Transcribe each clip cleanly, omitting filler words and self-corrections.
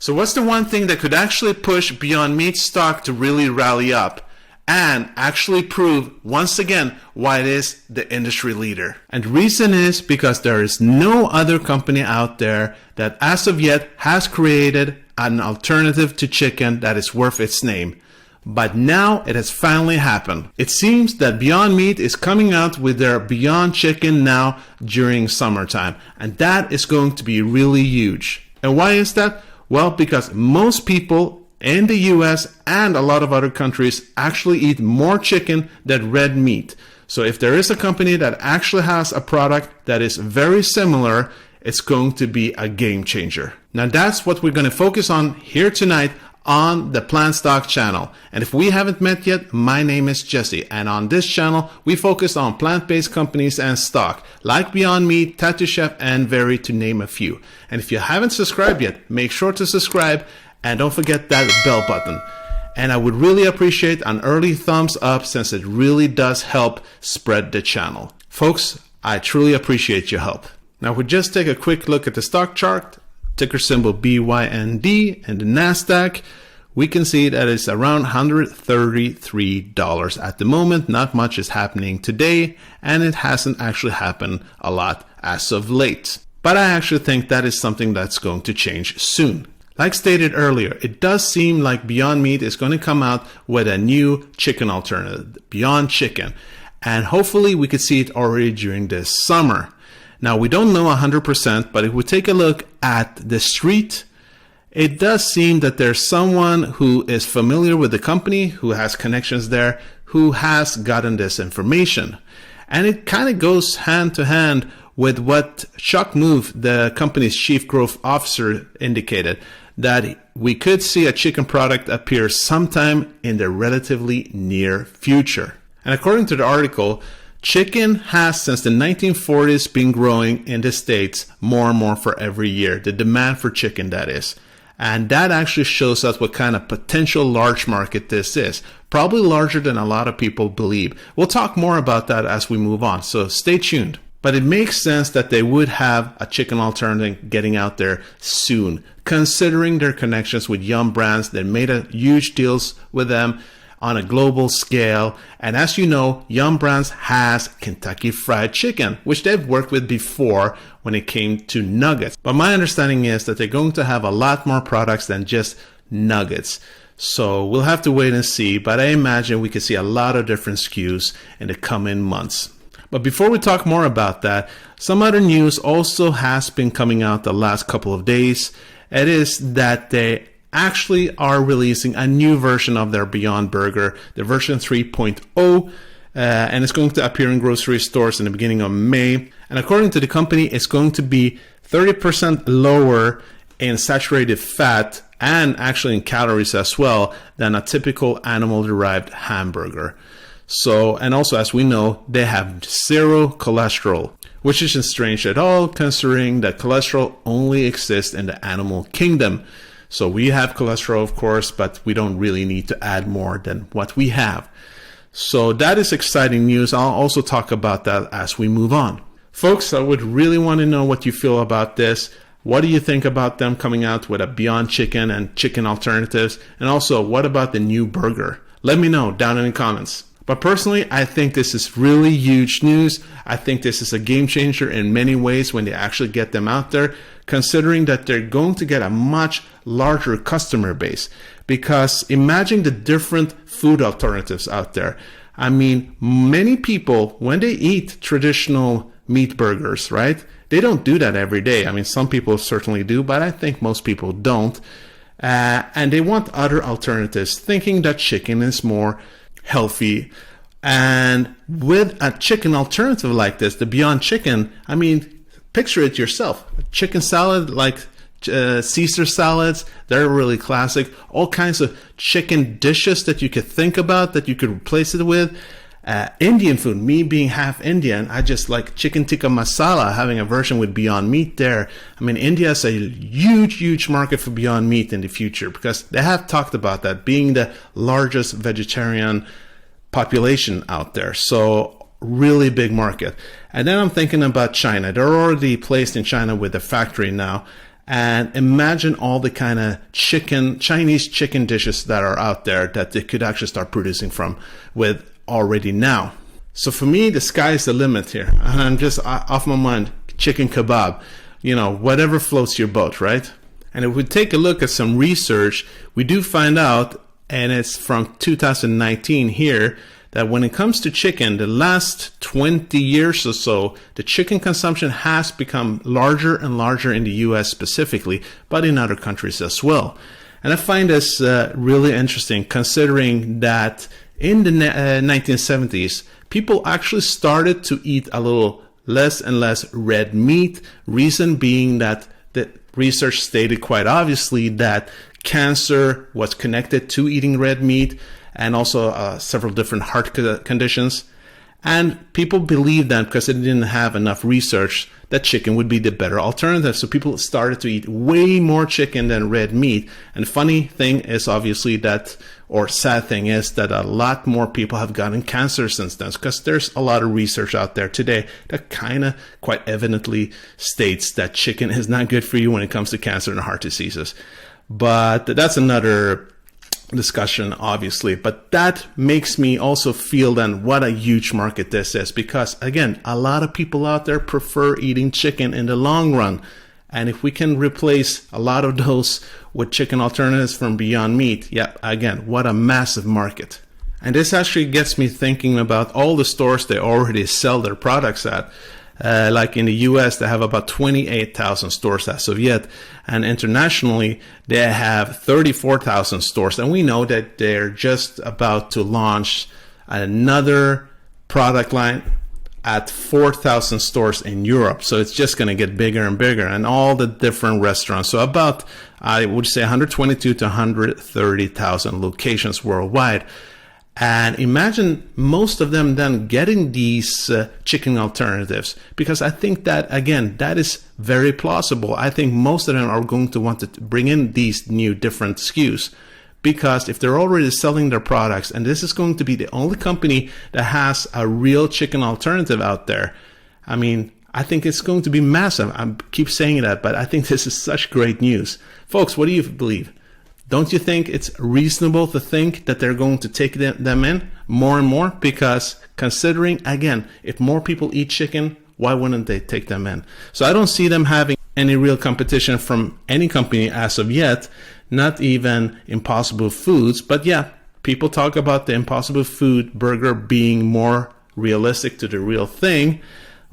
So what's the one thing that could actually push Beyond Meat stock to really rally up and actually prove once again why it is the industry leader? And the reason is because there is no other company out there that as of yet has created an alternative to chicken that is worth its name. But now it has finally happened. It seems that Beyond Meat is coming out with their Beyond Chicken now during summertime. And that is going to be really huge. And why is that? Well, because most people in the US and a lot of other countries actually eat more chicken than red meat. So if there is a company that actually has a product that is very similar, it's going to be a game changer. Now that's what we're going to focus on here tonight on the PlantStock channel. And if we haven't met yet, my name is Jesse, and on this channel we focus on plant-based companies and stock like Beyond Meat, Tattoo Chef, and Very, to name a few. And if you haven't subscribed yet, make sure to subscribe and don't forget that bell button. And I would really appreciate an early thumbs up since it really does help spread the channel. Folks, I truly appreciate your help. Now if we just take a quick look at the stock chart, ticker symbol BYND, and the NASDAQ, we can see that it's around $133 at the moment. Not much is happening today, and it hasn't actually happened a lot as of late. But I actually think that is something that's going to change soon. Like stated earlier, it does seem like Beyond Meat is going to come out with a new chicken alternative, Beyond Chicken. And hopefully we could see it already during this summer. Now, we don't know 100%, but if we take a look at the street, it does seem that there's someone who is familiar with the company, who has connections there, who has gotten this information. And it kind of goes hand to hand with what Chuck Move, the company's chief growth officer, indicated, that we could see a chicken product appear sometime in the relatively near future. And according to the article, chicken has since the 1940s been growing in the States more and more for every year. The demand for chicken, that is. And that actually shows us what kind of potential large market this is. Probably larger than a lot of people believe. We'll talk more about that as we move on, so stay tuned. But it makes sense that they would have a chicken alternative getting out there soon, considering their connections with Yum Brands that made a huge deals with them on a global scale. And as you know, Yum Brands has Kentucky Fried Chicken, which they've worked with before when it came to nuggets. But my understanding is that they're going to have a lot more products than just nuggets. So we'll have to wait and see, but I imagine we could see a lot of different SKUs in the coming months. But before we talk more about that, some other news also has been coming out the last couple of days. It is that they actually are releasing a new version of their Beyond Burger, the version 3.0, and it's going to appear in grocery stores in the beginning of May. And according to the company, it's going to be 30% lower in saturated fat and actually in calories as well than a typical animal-derived hamburger. So, and also, as we know, they have 0 cholesterol, which isn't strange at all considering that cholesterol only exists in the animal kingdom. So we have cholesterol, of course, but we don't really need to add more than what we have. So that is exciting news. I'll also talk about that as we move on. Folks, I would really want to know what you feel about this. What do you think about them coming out with a Beyond Chicken and chicken alternatives? And also, what about the new burger? Let me know down in the comments. But personally, I think this is really huge news. I think this is a game changer in many ways when they actually get them out there, considering that they're going to get a much larger customer base. Because imagine the different food alternatives out there. I mean, many people, when they eat traditional meat burgers, right? They don't do that every day. I mean, some people certainly do, but I think most people don't. And they want other alternatives, thinking that chicken is more healthy. And with a chicken alternative like this, the Beyond Chicken, I mean, picture it yourself. Chicken salad like Caesar salads, they're really classic. All kinds of chicken dishes that you could think about that you could replace it with. Indian food, me being half Indian, I just like chicken tikka masala, having a version with Beyond Meat there. I mean, India is a huge market for Beyond Meat in the future because they have talked about that being the largest vegetarian population out there. So really big market. And then I'm thinking about China. They're already placed in China with a factory now. And imagine all the kind of Chinese chicken dishes that are out there that they could actually start producing from with already now. So for me, the sky is the limit here. I'm just off my mind, chicken kebab, whatever floats your boat, right? And if we take a look at some research, we do find out, and it's from 2019 here, that when it comes to chicken, the last 20 years or so, the chicken consumption has become larger and larger in the US specifically, but in other countries as well. And I find this really interesting, considering that in the 1970s, people actually started to eat a little less and less red meat. Reason being that the research stated quite obviously that cancer was connected to eating red meat, and also several different heart conditions. And people believed that because they didn't have enough research that chicken would be the better alternative. So people started to eat way more chicken than red meat. And the funny thing is obviously that, or sad thing is that a lot more people have gotten cancer since then, because there's a lot of research out there today that kind of quite evidently states that chicken is not good for you when it comes to cancer and heart diseases. But that's another discussion, obviously. But that makes me also feel then what a huge market this is, because again, a lot of people out there prefer eating chicken in the long run. And if we can replace a lot of those with chicken alternatives from Beyond Meat, yeah, again, what a massive market. And this actually gets me thinking about all the stores they already sell their products at. Like in the US, they have about 28,000 stores as of yet. And internationally, they have 34,000 stores. And we know that they're just about to launch another product line at 4,000 stores in Europe. So it's just going to get bigger and bigger, and all the different restaurants. So about, I would say 122 to 130,000 locations worldwide. And imagine most of them then getting these chicken alternatives, because I think that, again, that is very plausible. I think most of them are going to want to bring in these new different SKUs, because if they're already selling their products, and this is going to be the only company that has a real chicken alternative out there, I mean, I think it's going to be massive. I keep saying that, but I think this is such great news. Folks, what do you believe? Don't you think it's reasonable to think that they're going to take them in more and more? Because considering, again, if more people eat chicken, why wouldn't they take them in? So I don't see them having any real competition from any company as of yet, not even Impossible Foods. But yeah, people talk about the Impossible Food burger being more realistic to the real thing.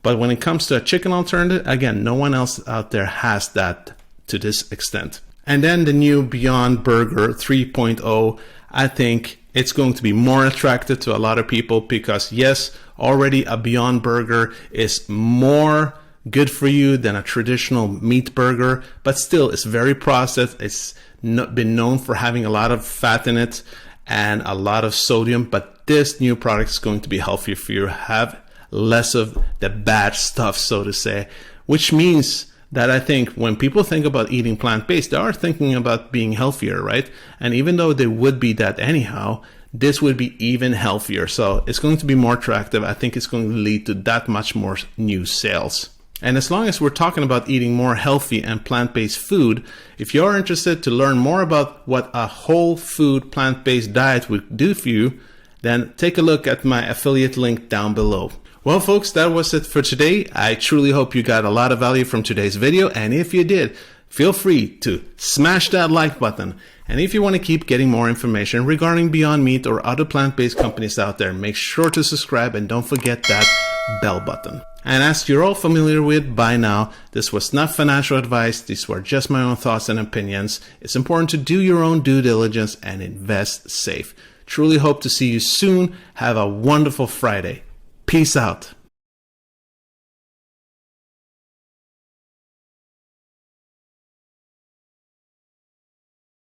But when it comes to a chicken alternative, again, no one else out there has that to this extent. And then the new Beyond Burger 3.0, I think it's going to be more attractive to a lot of people, because yes, already a Beyond Burger is more good for you than a traditional meat burger, but still it's very processed. It's been known for having a lot of fat in it and a lot of sodium, but this new product is going to be healthier for you, have less of the bad stuff, so to say, which means that I think when people think about eating plant-based, they are thinking about being healthier, right? And even though they would be that anyhow, this would be even healthier. So it's going to be more attractive. I think it's going to lead to that much more new sales. And as long as we're talking about eating more healthy and plant-based food, if you're interested to learn more about what a whole food plant-based diet would do for you, then take a look at my affiliate link down below. Well, folks, that was it for today. I truly hope you got a lot of value from today's video. And if you did, feel free to smash that like button. And if you want to keep getting more information regarding Beyond Meat or other plant-based companies out there, make sure to subscribe and don't forget that bell button. And as you're all familiar with by now, this was not financial advice. These were just my own thoughts and opinions. It's important to do your own due diligence and invest safe. Truly hope to see you soon. Have a wonderful Friday. Peace out.